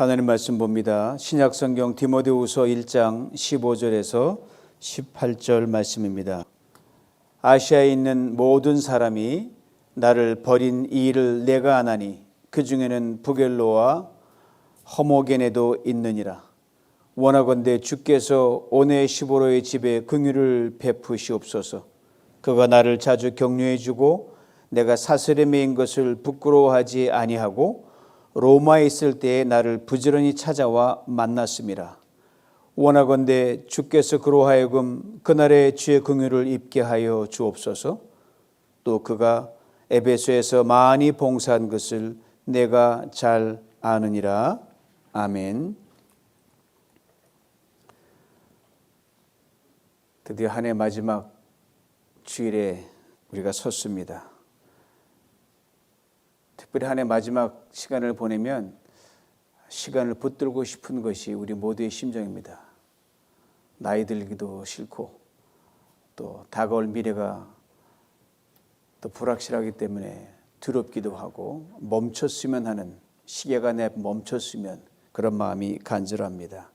하나님 말씀 봅니다. 신약성경 디모데후서 1장 15절에서 18절 말씀입니다. 아시아에 있는 모든 사람이 나를 버린 이 일을 내가 아나니 그 중에는 부겔로와 허모게네도 있느니라. 원하건대 주께서 오네시보로의 집에 긍휼을 베푸시옵소서. 그가 나를 자주 격려해 주고 내가 사슬에 매인 것을 부끄러워하지 아니하고 로마에 있을 때에 나를 부지런히 찾아와 만났음이라. 원하건대 주께서 그로 하여금 그날의 주의 긍휼을 입게 하여 주옵소서. 또 그가 에베소에서 많이 봉사한 것을 내가 잘 아느니라. 아멘. 드디어 한 해 마지막 주일에 우리가 섰습니다. 특별히 한 해 마지막 시간을 보내면 시간을 붙들고 싶은 것이 우리 모두의 심정입니다. 나이 들기도 싫고 또 다가올 미래가 또 불확실하기 때문에 두렵기도 하고 멈췄으면 하는, 시계가 내 멈췄으면 그런 마음이 간절합니다.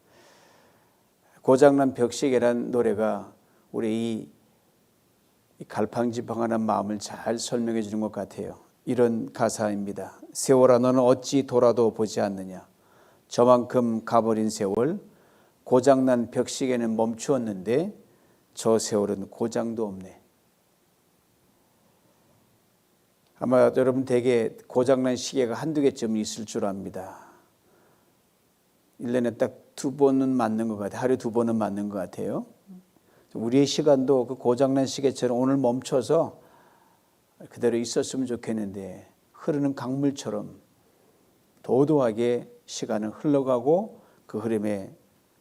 고장난 벽시계란 노래가 우리 이 갈팡질팡하는 마음을 잘 설명해 주는 것 같아요. 이런 가사입니다. 세월아 너는 어찌 돌아도 보지 않느냐. 저만큼 가버린 세월, 고장난 벽시계는 멈추었는데 저 세월은 고장도 없네. 아마 여러분 댁에 고장난 시계가 한두 개쯤 있을 줄 압니다. 1년에 딱 2번은 맞는 것 같아요. 하루에 2번은 맞는 것 같아요. 우리의 시간도 그 고장난 시계처럼 오늘 멈춰서 그대로 있었으면 좋겠는데 흐르는 강물처럼 도도하게 시간은 흘러가고 그 흐름에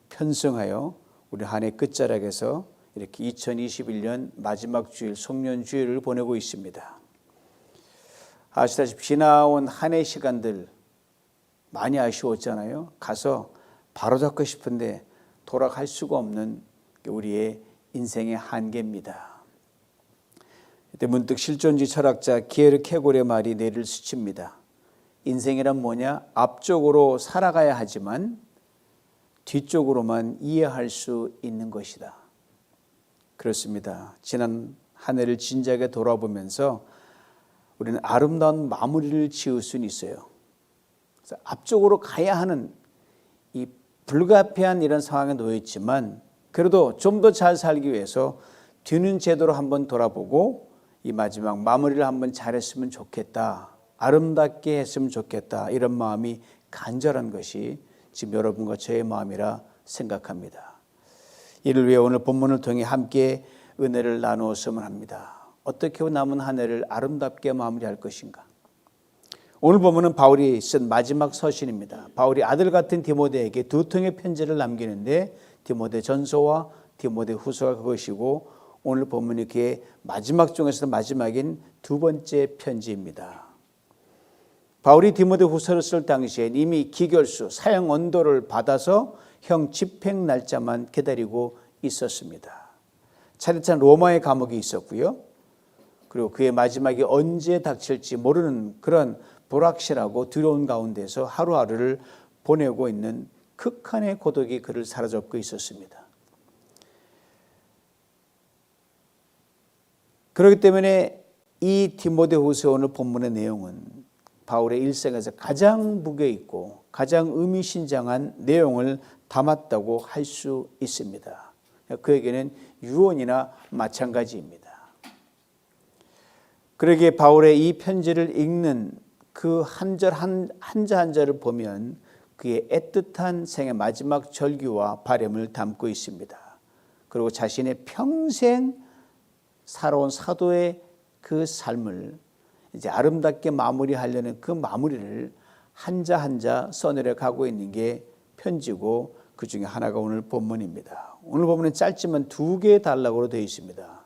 편승하여 우리 한 해 끝자락에서 이렇게 2021년 마지막 주일 송년주일을 보내고 있습니다. 아시다시피 지나온 한 해 시간들 많이 아쉬웠잖아요. 가서 바로잡고 싶은데 돌아갈 수가 없는 우리의 인생의 한계입니다. 이때 문득 실존주의 철학자 기에르케고르의 말이 뇌를 스칩니다. 인생이란 뭐냐? 앞쪽으로 살아가야 하지만 뒤쪽으로만 이해할 수 있는 것이다. 그렇습니다. 지난 한 해를 진지하게 돌아보면서 우리는 아름다운 마무리를 지을 수는 있어요. 그래서 앞쪽으로 가야 하는 이 불가피한 이런 상황에 놓여 있지만 그래도 좀 더 잘 살기 위해서 뒤는 제대로 한번 돌아보고 이 마지막 마무리를 한번 잘했으면 좋겠다. 아름답게 했으면 좋겠다. 이런 마음이 간절한 것이 지금 여러분과 저의 마음이라 생각합니다. 이를 위해 오늘 본문을 통해 함께 은혜를 나누었으면 합니다. 어떻게 남은 한 해를 아름답게 마무리할 것인가? 오늘 본문은 바울이 쓴 마지막 서신입니다. 바울이 아들 같은 디모데에게 2통의 편지를 남기는데 디모데 전서와 디모데 후서가 그것이고 오늘 본문이 그의 마지막 중에서도 마지막인 2번째 편지입니다. 바울이 디모데 후서를 쓸 당시엔 이미 기결수, 사형 언도를 받아서 형 집행 날짜만 기다리고 있었습니다. 차례찬 로마의 감옥이 있었고요. 그리고 그의 마지막이 언제 닥칠지 모르는 그런 불확실하고 두려운 가운데서 하루하루를 보내고 있는 극한의 고독이 그를 사로잡고 있었습니다. 그렇기 때문에 이 디모데후서 오늘 본문의 내용은 바울의 일생에서 가장 무게 있고 가장 의미심장한 내용을 담았다고 할 수 있습니다. 그에게는 유언이나 마찬가지입니다. 그러기에 바울의 이 편지를 읽는 그 한 절 한 절을 보면 그의 애틋한 생의 마지막 절규와 바람을 담고 있습니다. 그리고 자신의 평생 살아온 사도의 그 삶을 이제 아름답게 마무리하려는 그 마무리를 한자 한자 써내려 가고 있는 게 편지고 그 중에 하나가 오늘 본문입니다. 오늘 본문은 짧지만 2개의 단락으로 되어 있습니다.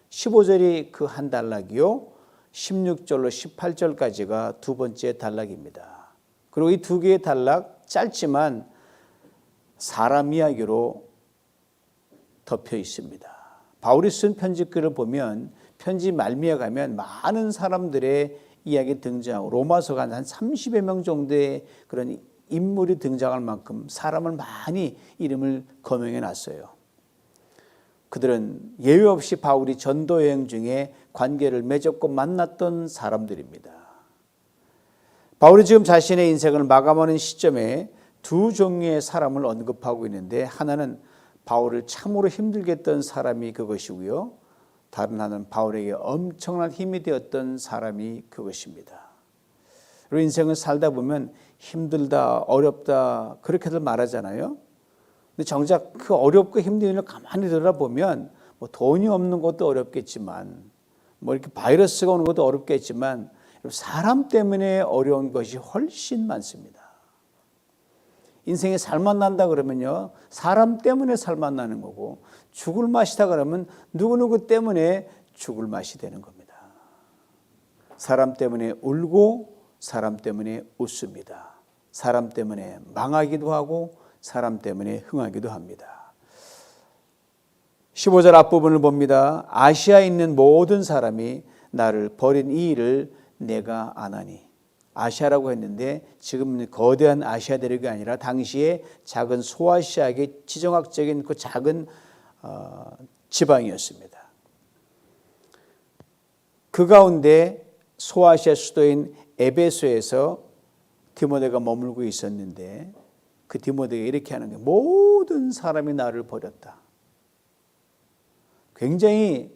15절이 그 한 단락이요. 16절로 18절까지가 2번째 단락입니다. 그리고 이 2개의 단락 짧지만 사람 이야기로 덮여 있습니다. 바울이 쓴 편지글을 보면 편지 말미에 가면 많은 사람들의 이야기 등장하고 로마서가 한 30여 명 정도의 그런 인물이 등장할 만큼 사람을 많이 이름을 거명해 놨어요. 그들은 예외 없이 바울이 전도 여행 중에 관계를 맺었고 만났던 사람들입니다. 바울이 지금 자신의 인생을 마감하는 시점에 두 종류의 사람을 언급하고 있는데, 하나는 바울을 참으로 힘들게 했던 사람이 그것이고요, 다른 하나는 바울에게 엄청난 힘이 되었던 사람이 그것입니다. 그리고 인생을 살다 보면 힘들다, 어렵다 그렇게들 말하잖아요. 근데 정작 그 어렵고 힘든 일을 가만히 들어보면 뭐 돈이 없는 것도 어렵겠지만, 뭐 이렇게 바이러스가 오는 것도 어렵겠지만, 사람 때문에 어려운 것이 훨씬 많습니다. 인생에 살만 난다 그러면요, 사람 때문에 살만 나는 거고, 죽을 맛이다 그러면 누구누구 때문에 죽을 맛이 되는 겁니다. 사람 때문에 울고 사람 때문에 웃습니다. 사람 때문에 망하기도 하고 사람 때문에 흥하기도 합니다. 15절 앞부분을 봅니다. 아시아에 있는 모든 사람이 나를 버린 이 일을 내가 아나니. 아시아라고 했는데 지금 거대한 아시아 대륙이 아니라 당시에 작은 소아시아의 지정학적인 그 작은 지방이었습니다. 그 가운데 소아시아 수도인 에베소에서 디모데가 머물고 있었는데, 그 디모데가 이렇게 하는 거예요. 모든 사람이 나를 버렸다. 굉장히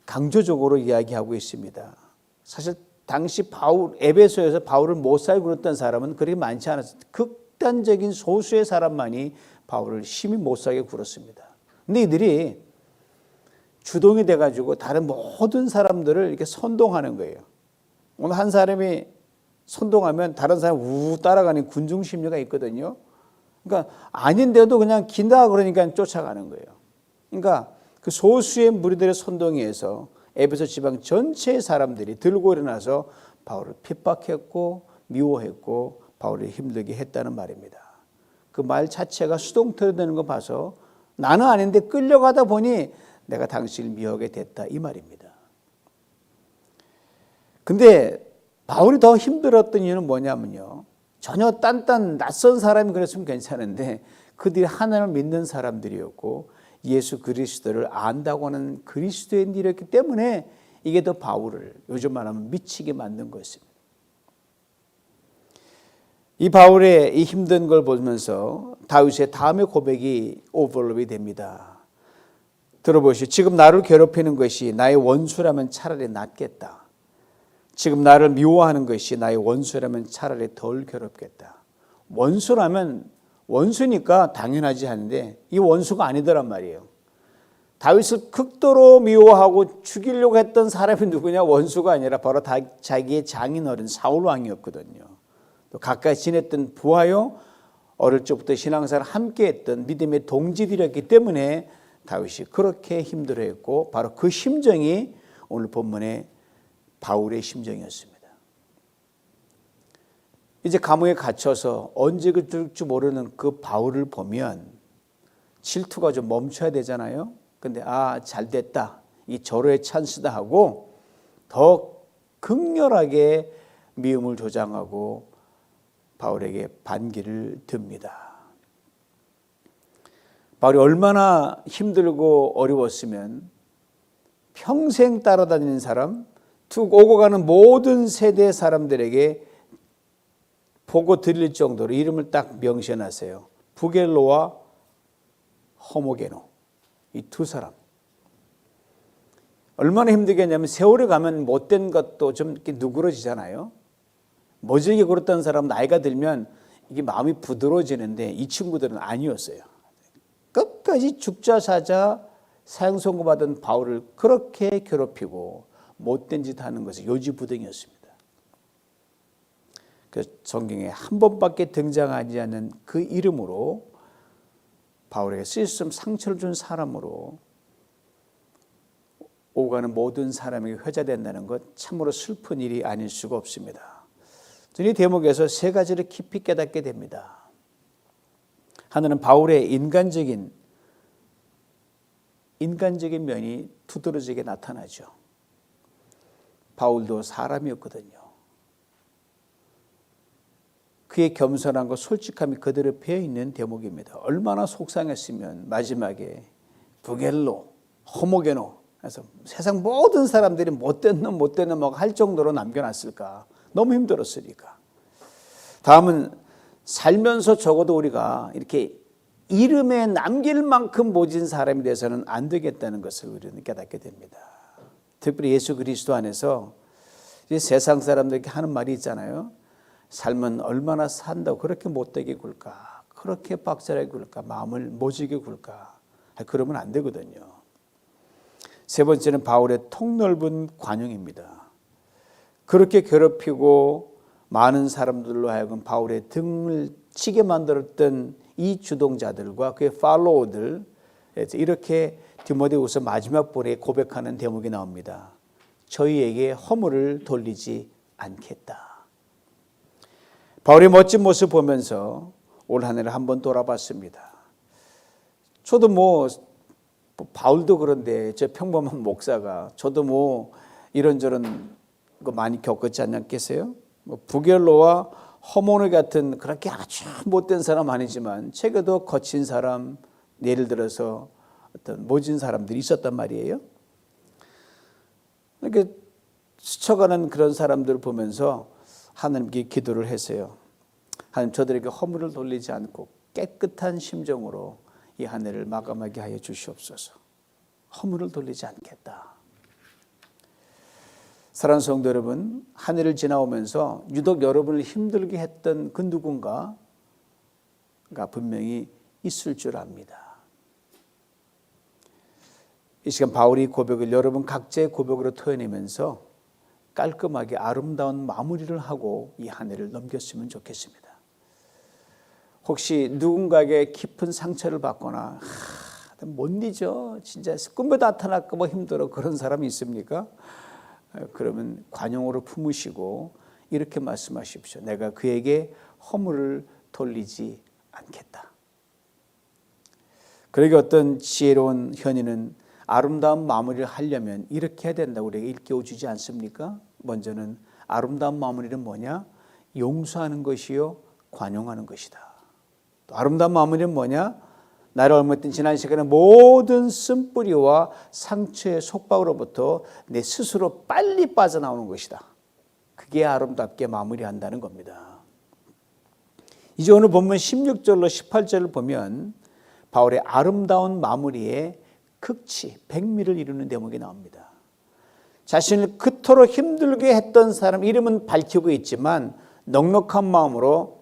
강조적으로 이야기하고 있습니다. 사실 당시 에베소에서 바울을 못 살고 그랬던 사람은 그렇게 많지 않았어요. 극단적인 소수의 사람만이 바울을 심히 못 살게 굴었습니다. 근데 이들이 주동이 돼가지고 다른 모든 사람들을 이렇게 선동하는 거예요. 오늘 한 사람이 선동하면 다른 사람이 우 따라가는 군중 심리가 있거든요. 그러니까 아닌데도 그냥 긴다 그러니까 쫓아가는 거예요. 그러니까 그 소수의 무리들의 선동에 의해서 에베소 지방 전체의 사람들이 들고 일어나서 바울을 핍박했고 미워했고 바울을 힘들게 했다는 말입니다. 그 말 자체가 수동태되는 거 봐서 나는 아닌데 끌려가다 보니 내가 당신을 미워하게 됐다, 이 말입니다. 근데 바울이 더 힘들었던 이유는 뭐냐면요, 전혀 딴딴 낯선 사람이 그랬으면 괜찮은데 그들이 하나님을 믿는 사람들이었고 예수 그리스도를 안다고 하는 그리스도인들이었기 때문에 이게 더 바울을 요즘 말하면 미치게 만든 것입니다. 이 바울의 이 힘든 걸 보면서 다윗의 다음의 고백이 오버랩이 됩니다. 들어보시오. 지금 나를 괴롭히는 것이 나의 원수라면 차라리 낫겠다. 지금 나를 미워하는 것이 나의 원수라면 차라리 덜 괴롭겠다. 원수라면 원수니까 당연하지 하는데 이 원수가 아니더란 말이에요. 다윗을 극도로 미워하고 죽이려고 했던 사람이 누구냐? 원수가 아니라 바로 자기의 장인어른 사울 왕이었거든요. 또 가까이 지냈던 부하요, 어릴 적부터 신앙생활을 함께했던 믿음의 동지들이었기 때문에 다윗이 그렇게 힘들어했고, 바로 그 심정이 오늘 본문의 바울의 심정이었습니다. 이제 감옥에 갇혀서 언제 그럴지 모르는 그 바울을 보면 질투가 좀 멈춰야 되잖아요. 근데 잘 됐다, 이 절호의 찬스다 하고 더 극렬하게 미움을 조장하고 바울에게 반기를 듭니다. 바울이 얼마나 힘들고 어려웠으면 평생 따라다니는 사람, 툭 오고 가는 모든 세대 사람들에게 보고 드릴 정도로 이름을 딱 명시해놨어요. 부겔로와 호모게노, 이 두 사람. 얼마나 힘들겠냐면 세월이 가면 못된 것도 좀 이렇게 누그러지잖아요. 머지게 굴었던 사람 나이가 들면 이게 마음이 부드러워지는데 이 친구들은 아니었어요. 끝까지 죽자 사자 사형 선고받은 바울을 그렇게 괴롭히고 못된 짓 하는 것이 요지부동이었습니다. 그 성경에 한 번밖에 등장하지 않는 그 이름으로 바울에게 쓸 수 없는 상처를 준 사람으로 오가는 모든 사람에게 회자된다는 것, 참으로 슬픈 일이 아닐 수가 없습니다. 이 대목에서 세 가지를 깊이 깨닫게 됩니다. 하나는 바울의 인간적인 면이 두드러지게 나타나죠. 바울도 사람이었거든요. 그의 겸손함과 솔직함이 그대로 배어있는 대목입니다. 얼마나 속상했으면 마지막에 부겔로, 호모게노 해서 세상 모든 사람들이 못된 놈 막 할 정도로 남겨놨을까. 너무 힘들었으니까. 다음은 살면서 적어도 우리가 이렇게 이름에 남길 만큼 모진 사람이 돼서는 안 되겠다는 것을 우리는 깨닫게 됩니다. 특별히 예수 그리스도 안에서 세상 사람들에게 하는 말이 있잖아요. 삶은 얼마나 산다고 그렇게 못되게 굴까, 그렇게 박살나게 굴까, 마음을 모지게 굴까. 그러면 안 되거든요. 세 번째는 바울의 통넓은 관용입니다. 그렇게 괴롭히고 많은 사람들로 하여금 바울의 등을 치게 만들었던 이 주동자들과 그의 팔로워들, 이렇게 디모데후서 마지막 볼에 고백하는 대목이 나옵니다. 저희에게 허물을 돌리지 않겠다. 바울의 멋진 모습 보면서 올 한 해를 한번 돌아봤습니다. 저도 바울도 그런데 저 평범한 목사가 저도 이런저런 거 많이 겪었지 않겠어요? 부겔로와 허모네 같은 그렇게 아주 못된 사람 아니지만 책에도 거친 사람, 예를 들어서 어떤 모진 사람들이 있었단 말이에요. 이렇게 스쳐가는 그런 사람들을 보면서 하나님께 기도를 했어요. 하나님, 저들에게 허물을 돌리지 않고 깨끗한 심정으로 이 한 해를 마감하게 하여 주시옵소서. 허물을 돌리지 않겠다. 사랑하는 성도 여러분, 한 해를 지나오면서 유독 여러분을 힘들게 했던 그 누군가가 분명히 있을 줄 압니다. 이 시간 바울이 고백을 여러분 각자의 고백으로 토해내면서 깔끔하게 아름다운 마무리를 하고 이 한 해를 넘겼으면 좋겠습니다. 혹시 누군가에게 깊은 상처를 받거나 못 잊어, 진짜 꿈에 나타날까 봐 힘들어, 그런 사람이 있습니까? 그러면 관용으로 품으시고 이렇게 말씀하십시오. 내가 그에게 허물을 돌리지 않겠다. 그러게 어떤 지혜로운 현인은 아름다운 마무리를 하려면 이렇게 해야 된다고 우리에게 일깨워 주지 않습니까? 먼저는 아름다운 마무리는 뭐냐? 용서하는 것이요, 관용하는 것이다. 또 아름다운 마무리는 뭐냐? 나를 얽매였던 지난 시간에 모든 쓴뿌리와 상처의 속박으로부터 내 스스로 빨리 빠져나오는 것이다. 그게 아름답게 마무리한다는 겁니다. 이제 오늘 본문 16절로 18절을 보면 바울의 아름다운 마무리에 극치, 백미를 이루는 대목이 나옵니다. 자신을 그토록 힘들게 했던 사람 이름은 밝히고 있지만 넉넉한 마음으로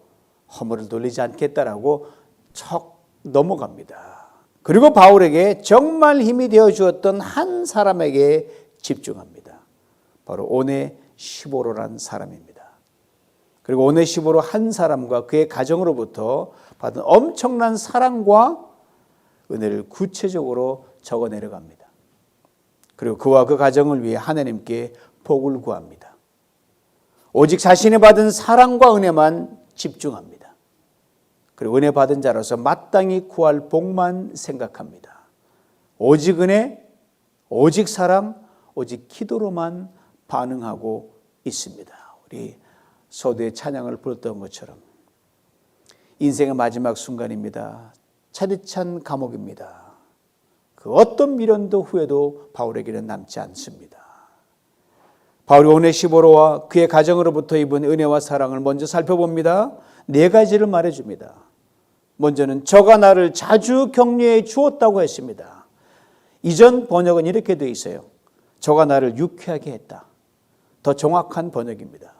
허물을 돌리지 않겠다라고 척 넘어갑니다. 그리고 바울에게 정말 힘이 되어 주었던 한 사람에게 집중합니다. 바로 오네시보로라는 사람입니다. 그리고 오네시보로 한 사람과 그의 가정으로부터 받은 엄청난 사랑과 은혜를 구체적으로 적어 내려갑니다. 그리고 그와 그 가정을 위해 하나님께 복을 구합니다. 오직 자신이 받은 사랑과 은혜만 집중합니다. 그리고 은혜 받은 자로서 마땅히 구할 복만 생각합니다. 오직 은혜, 오직 사랑, 오직 기도로만 반응하고 있습니다. 우리 서두에 찬양을 불렀던 것처럼 인생의 마지막 순간입니다. 차디찬 감옥입니다. 그 어떤 미련도 후회도 바울에게는 남지 않습니다. 바울이 오네시보로와 그의 가정으로부터 입은 은혜와 사랑을 먼저 살펴봅니다. 4가지를 말해줍니다. 먼저는 저가 나를 자주 격려해 주었다고 했습니다. 이전 번역은 이렇게 되어 있어요. 저가 나를 유쾌하게 했다. 더 정확한 번역입니다.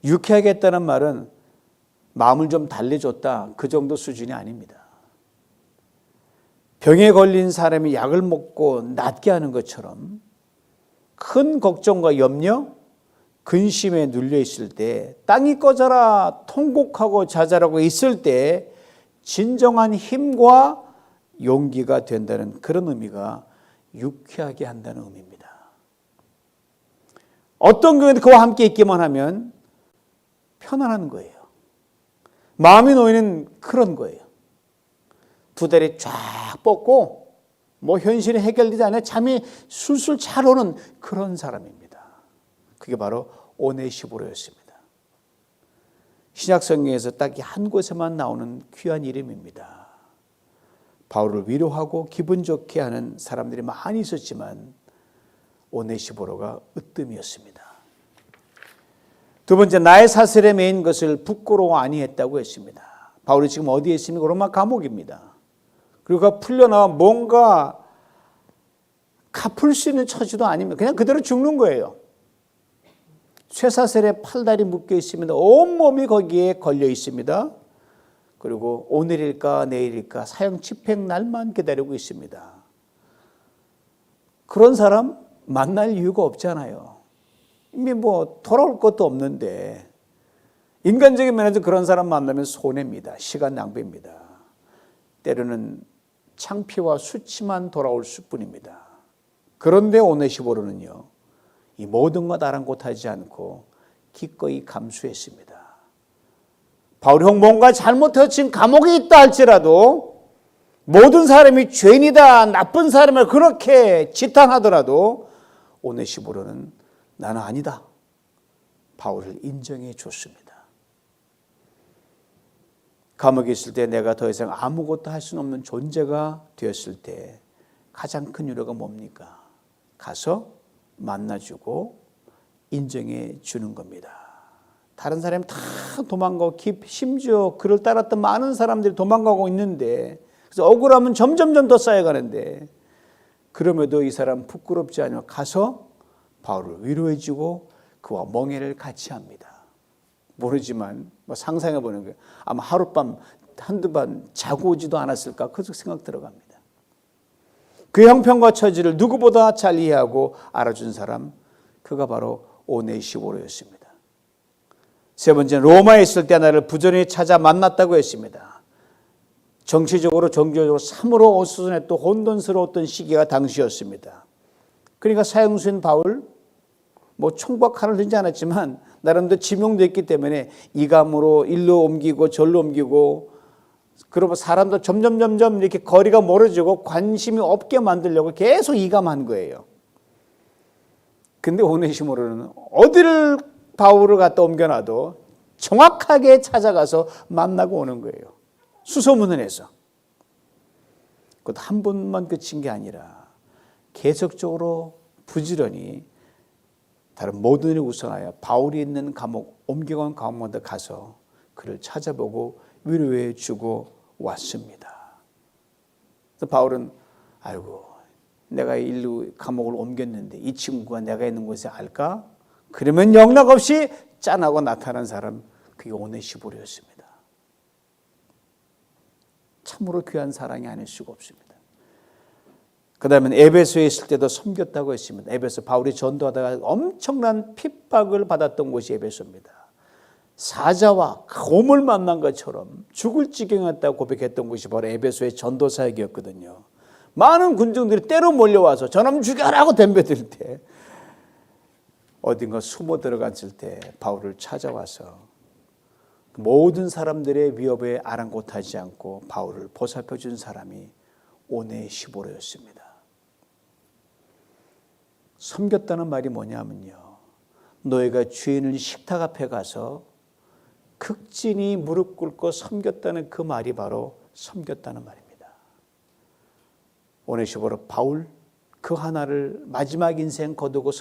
유쾌하게 했다는 말은 마음을 좀 달래줬다, 그 정도 수준이 아닙니다. 병에 걸린 사람이 약을 먹고 낫게 하는 것처럼 큰 걱정과 염려, 근심에 눌려 있을 때, 땅이 꺼져라 통곡하고 좌절하고 있을 때 진정한 힘과 용기가 된다는 그런 의미가 유쾌하게 한다는 의미입니다. 어떤 경우에도 그와 함께 있기만 하면 편안한 거예요. 마음이 놓이는 그런 거예요. 두 다리 쫙 뻗고 현실이 해결되지 않아 잠이 술술 잘 오는 그런 사람입니다. 그게 바로 오네시보로였습니다. 신약 성경에서 딱 이 한 곳에만 나오는 귀한 이름입니다. 바울을 위로하고 기분 좋게 하는 사람들이 많이 있었지만 오네시보로가 으뜸이었습니다. 두 번째, 나의 사슬에 매인 것을 부끄러워 아니했다고 했습니다. 바울이 지금 어디에 있습니까? 로마 감옥입니다. 그리고 풀려나와 뭔가 갚을 수 있는 처지도 아닙니다. 그냥 그대로 죽는 거예요. 쇠사슬에 팔다리 묶여 있습니다. 온몸이 거기에 걸려 있습니다. 그리고 오늘일까 내일일까 사형 집행 날만 기다리고 있습니다. 그런 사람 만날 이유가 없잖아요. 이미 돌아올 것도 없는데 인간적인 면에서 그런 사람 만나면 손해입니다. 시간 낭비입니다. 때로는 창피와 수치만 돌아올 수뿐입니다. 그런데 오네시보로는요, 이 모든 것 아랑곳하지 않고 기꺼이 감수했습니다. 바울이 뭔가 잘못해서 감옥에 있다 할지라도 모든 사람이 죄인이다, 나쁜 사람을 그렇게 지탄하더라도 오네시보로는 나는 아니다. 바울을 인정해 줬습니다. 감옥에 있을 때 내가 더 이상 아무것도 할 수는 없는 존재가 되었을 때 가장 큰 위로가 뭡니까? 가서 만나주고 인정해 주는 겁니다. 다른 사람이 다 도망가고 심지어 그를 따랐던 많은 사람들이 도망가고 있는데 그래서 억울함은 점점 더 쌓여가는데 그럼에도 이 사람 부끄럽지 않으면 가서 바울을 위로해 주고 그와 멍에를 같이 합니다. 모르지만 상상해 보는 거예요. 아마 하룻밤 한두 번 자고 오지도 않았을까 그 생각 들어갑니다. 그 형편과 처지를 누구보다 잘 이해하고 알아준 사람, 그가 바로 오네시보로였습니다. 세 번째는 로마에 있을 때 나를 부전히 찾아 만났다고 했습니다. 정치적으로 정교적으로 참으로 어수선했고 혼돈스러웠던 시기가 당시였습니다. 그러니까 사형수인 바울 총박하를 들지 않았지만 나름대로 지명됐기 때문에 이감으로 일로 옮기고 절로 옮기고 그러면 사람도 점점 이렇게 거리가 멀어지고 관심이 없게 만들려고 계속 이감한 거예요. 근데 오네시모로는 어디를 바울을 갖다 옮겨놔도 정확하게 찾아가서 만나고 오는 거예요. 수소문을 해서. 그것도 한 번만 그친 게 아니라 계속적으로 부지런히 다른 모든 일을 우선하여 바울이 있는 감옥, 옮겨간 감옥마다 가서 그를 찾아보고 위로해 주고 왔습니다. 그래서 바울은 아이고 내가 일로 감옥을 옮겼는데 이 친구가 내가 있는 곳에 알까? 그러면 영락없이 짠하고 나타난 사람 그게 오네시보로였습니다. 참으로 귀한 사랑이 아닐 수가 없습니다. 그 다음에 에베소에 있을 때도 섬겼다고 했습니다. 에베소 바울이 전도하다가 엄청난 핍박을 받았던 곳이 에베소입니다. 사자와 곰을 만난 것처럼 죽을 지경이었다고 고백했던 곳이 바로 에베소의 전도 사역이었거든요. 많은 군중들이 때로 몰려와서 저놈 죽여라고 덤벼들 때 어딘가 숨어 들어갔을 때 바울을 찾아와서 모든 사람들의 위협에 아랑곳하지 않고 바울을 보살펴 준 사람이 오네시보로였습니다. 섬겼다는 말이 뭐냐면요, 너희가 주인을 식탁 앞에 가서 극진히 무릎 꿇고 섬겼다는 그 말이 바로 섬겼다는 말입니다. 오네시보로 바울 그 하나를 마지막 인생 거두고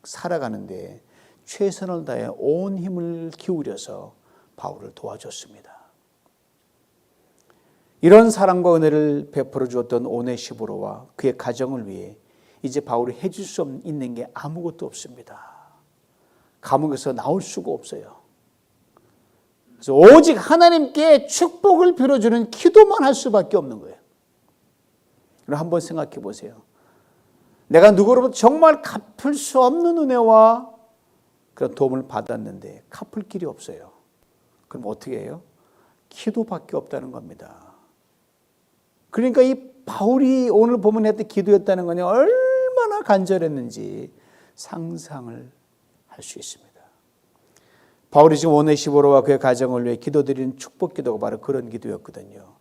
살아가는데 최선을 다해 온 힘을 기울여서 바울을 도와줬습니다. 이런 사랑과 은혜를 베풀어 주었던 오네시보로와 그의 가정을 위해 이제 바울이 해줄 수 있는 게 아무것도 없습니다. 감옥에서 나올 수가 없어요. 그래서 오직 하나님께 축복을 빌어주는 기도만 할 수밖에 없는 거예요. 그럼 한번 생각해 보세요. 내가 누구로부터 정말 갚을 수 없는 은혜와 그런 도움을 받았는데 갚을 길이 없어요. 그럼 어떻게 해요? 기도밖에 없다는 겁니다. 그러니까 이 바울이 오늘 보면 했던 기도였다는 거는 얼마나 간절했는지 상상을 할 수 있습니다. 바울이 지금 오네시보로와 그의 가정을 위해 기도드리는 축복 기도가 바로 그런 기도였거든요.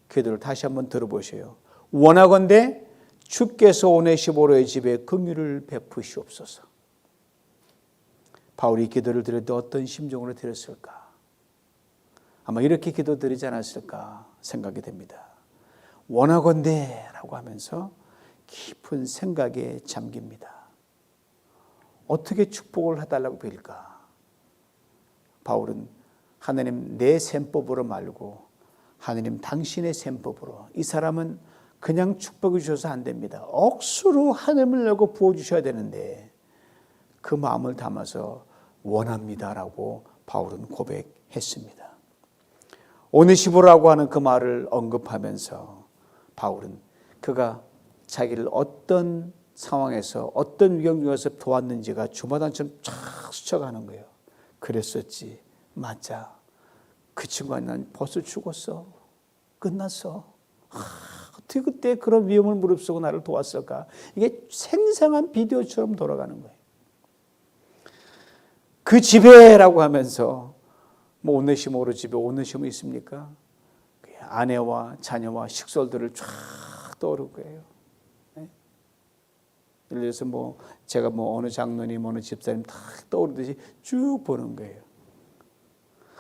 기도를 다시 한번 들어보세요. 원하건대 주께서 오네시보로의 집에 긍휼을 베푸시옵소서. 바울이 기도를 드릴 때 어떤 심정으로 드렸을까? 아마 이렇게 기도드리지 않았을까 생각이 됩니다. 원하건대라고 하면서 깊은 생각에 잠깁니다. 어떻게 축복을 해달라고 빌까? 바울은 하나님 내 셈법으로 말고 하나님 당신의 셈법으로, 이 사람은 그냥 축복해 주셔서 안 됩니다. 억수로 하늘을 열고 부어주셔야 되는데 그 마음을 담아서 원합니다라고 바울은 고백했습니다. 오네시모라고 하는 그 말을 언급하면서 바울은 그가 자기를 어떤 상황에서 어떤 위경 중에서 도왔는지가 주마등처럼 쫙 스쳐가는 거예요. 그랬었지. 맞아. 그 친구가 난 벌써 죽었어. 끝났어. 어떻게 그때 그런 위험을 무릅쓰고 나를 도왔을까? 이게 생생한 비디오처럼 돌아가는 거예요. 그 집에라고 하면서 뭐 오네시모로 집에 오네시모 있습니까? 아내와 자녀와 식솔들을 쫙 떠오를 거예요. 네? 예를 들어서 뭐 제가 뭐 어느 장로님 어느 집사님 다 떠오르듯이 쭉 보는 거예요.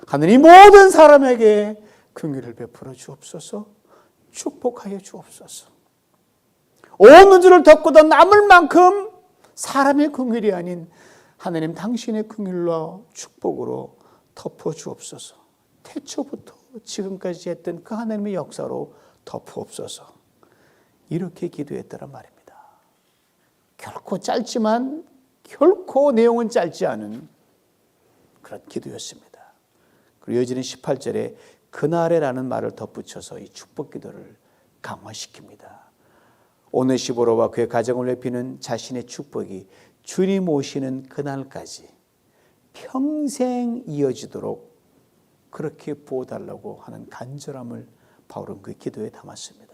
하느님 모든 사람에게 긍휼을 베풀어 주옵소서. 축복하여 주옵소서. 온 우주를 덮고도 남을 만큼 사람의 긍휼이 아닌 하나님 당신의 긍휼로 축복으로 덮어 주옵소서. 태초부터 지금까지 했던 그 하나님의 역사로 덮어옵소서. 이렇게 기도했더란 말입니다. 결코 짧지만 결코 내용은 짧지 않은 그런 기도였습니다. 그리고 이어지는 18절에 그날에라는 말을 덧붙여서 이 축복 기도를 강화시킵니다. 오네시모로와 그의 가정을 회피는 자신의 축복이 주님 오시는 그날까지 평생 이어지도록 그렇게 부어달라고 하는 간절함을 바울은 그 기도에 담았습니다.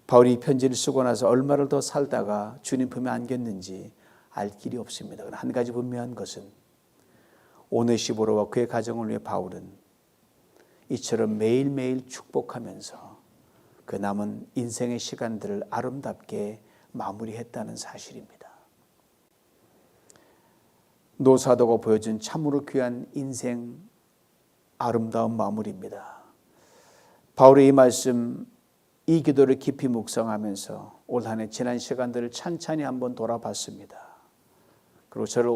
바울이 이 편지를 쓰고 나서 얼마를 더 살다가 주님 품에 안겼는지 알 길이 없습니다. 그러나 한 가지 분명한 것은 오네시모로와 그의 가정을 위해 바울은 이처럼 매일매일 축복하면서 그 남은 인생의 시간들을 아름답게 마무리했다는 사실입니다. 노사도가 보여준 참으로 귀한 인생 아름다운 마무리입니다. 바울의 이 말씀, 이 기도를 깊이 묵상하면서 올 한 해 지난 시간들을 찬찬히 한번 돌아봤습니다. 그리고 저를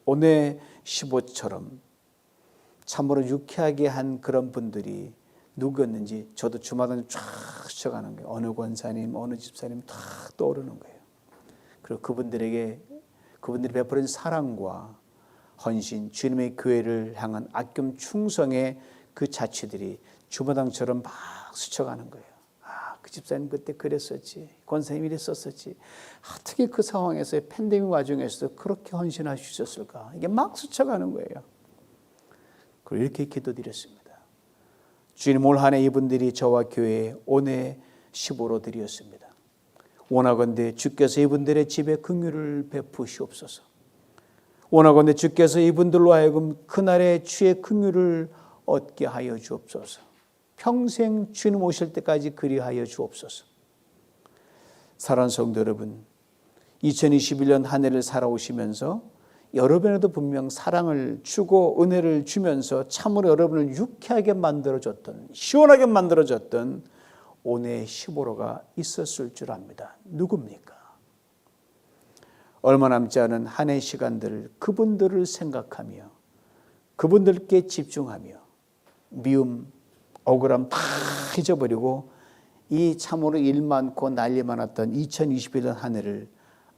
오네시모처럼 참으로 유쾌하게 한 그런 분들이 누구였는지 저도 주마다 쫙 스쳐가는 거예요. 어느 권사님, 어느 집사님 다 떠오르는 거예요. 그리고 그분들이 베풀은 사랑과 헌신, 주님의 교회를 향한 아낌 충성의 그 자취들이 주마당처럼 막 스쳐가는 거예요. 아, 그 집사님 그때 그랬었지. 권사님 이랬었지. 어떻게 그 상황에서 팬데믹 와중에서도 그렇게 헌신할 수 있었을까. 이게 막 스쳐가는 거예요. 그리고 이렇게 기도드렸습니다. 주님 올 한 해 이분들이 저와 교회에 오네시모로 드렸습니다. 원하건대 주께서 이분들의 집에 긍휼을 베푸시옵소서. 원하건대 주께서 이분들로 하여금 그날의 주의 긍휼을 얻게 하여 주옵소서. 평생 주님 오실 때까지 그리하여 주옵소서. 사랑하는 성도 여러분, 2021년 한 해를 살아오시면서 여러분에도 분명 사랑을 주고 은혜를 주면서 참으로 여러분을 유쾌하게 만들어줬던, 시원하게 만들어줬던 오네시모로가 있었을 줄 압니다. 누굽니까? 얼마 남지 않은 한 해 시간들 그분들을 생각하며 그분들께 집중하며 미움, 억울함 다 잊어버리고 이 참으로 일 많고 난리 많았던 2021년 한 해를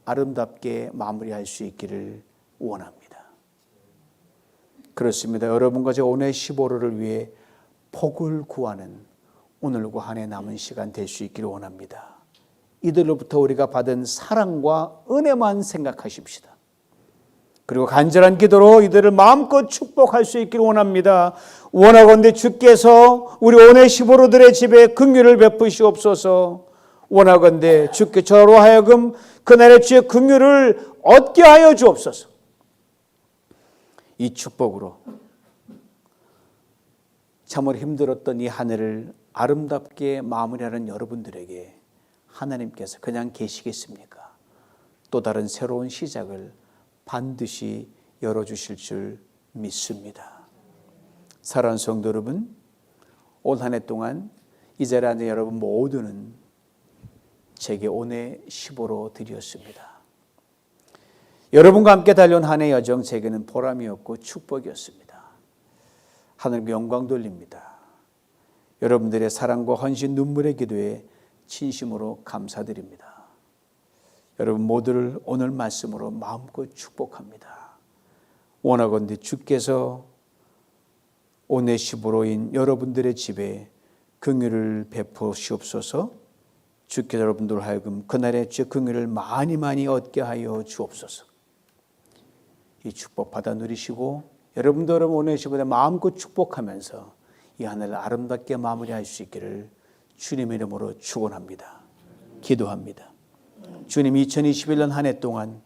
아름답게 마무리할 수 있기를 원합니다. 그렇습니다. 여러분과 저 오네시모로를 위해 복을 구하는 오늘과 한 해 남은 시간 될 수 있기를 원합니다. 이들로부터 우리가 받은 사랑과 은혜만 생각하십시다. 그리고 간절한 기도로 이들을 마음껏 축복할 수 있기를 원합니다. 원하건대 주께서 우리 오네시모로들의 집에 긍휼을 베푸시옵소서. 원하건대 주께 저로 하여금 그날의 주의 긍휼을 얻게 하여 주옵소서. 이 축복으로 참으로 힘들었던 이 한 해를 아름답게 마무리하는 여러분들에게 하나님께서 그냥 계시겠습니까? 또 다른 새로운 시작을 반드시 열어주실 줄 믿습니다. 사랑하는 성도 여러분, 올 한 해 동안 이 자리에 앉은 여러분 모두는 제게 오늘 15로 드렸습니다. 여러분과 함께 달려온 한 해 여정 제게는 보람이었고 축복이었습니다. 하늘께 영광 돌립니다. 여러분들의 사랑과 헌신, 눈물의 기도에 진심으로 감사드립니다. 여러분 모두를 오늘 말씀으로 마음껏 축복합니다. 원하건대 주께서 오네시보로인 여러분들의 집에 긍휼을 베푸시옵소서. 주께서 여러분들 하여금 그날의 주의 긍휼을 많이 얻게 하여 주옵소서. 이 축복 받아 누리시고 여러분도 여러분 오네시보로에 마음껏 축복하면서 이 하늘을 아름답게 마무리할 수 있기를 주님의 이름으로 축원합니다. 기도합니다. 주님, 2021년 한 해 동안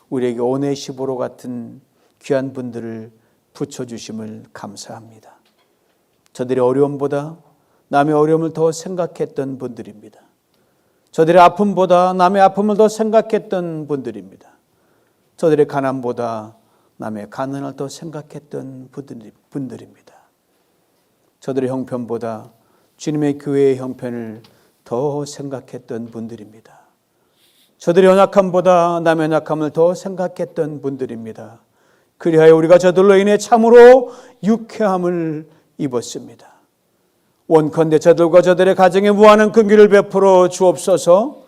우리에게 오네시보로 같은 귀한 분들을 붙여주심을 감사합니다. 저들의 어려움보다 남의 어려움을 더 생각했던 분들입니다. 저들의 아픔보다 남의 아픔을 더 생각했던 분들입니다. 저들의 가난보다 남의 가난을 더 생각했던 분들입니다. 저들의 형편보다 주님의 교회의 형편을 더 생각했던 분들입니다. 저들의 연약함보다 남의 연약함을 더 생각했던 분들입니다. 그리하여 우리가 저들로 인해 참으로 유쾌함을 입었습니다. 원컨대 저들과 저들의 가정에 무한한 긍휼을 베풀어 주옵소서.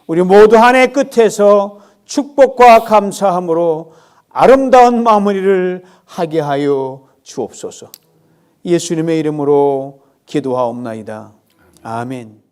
우리 모두 한 해 끝에서 축복과 감사함으로 아름다운 마무리를 하게 하여 주옵소서. 예수님의 이름으로 기도하옵나이다. 아멘.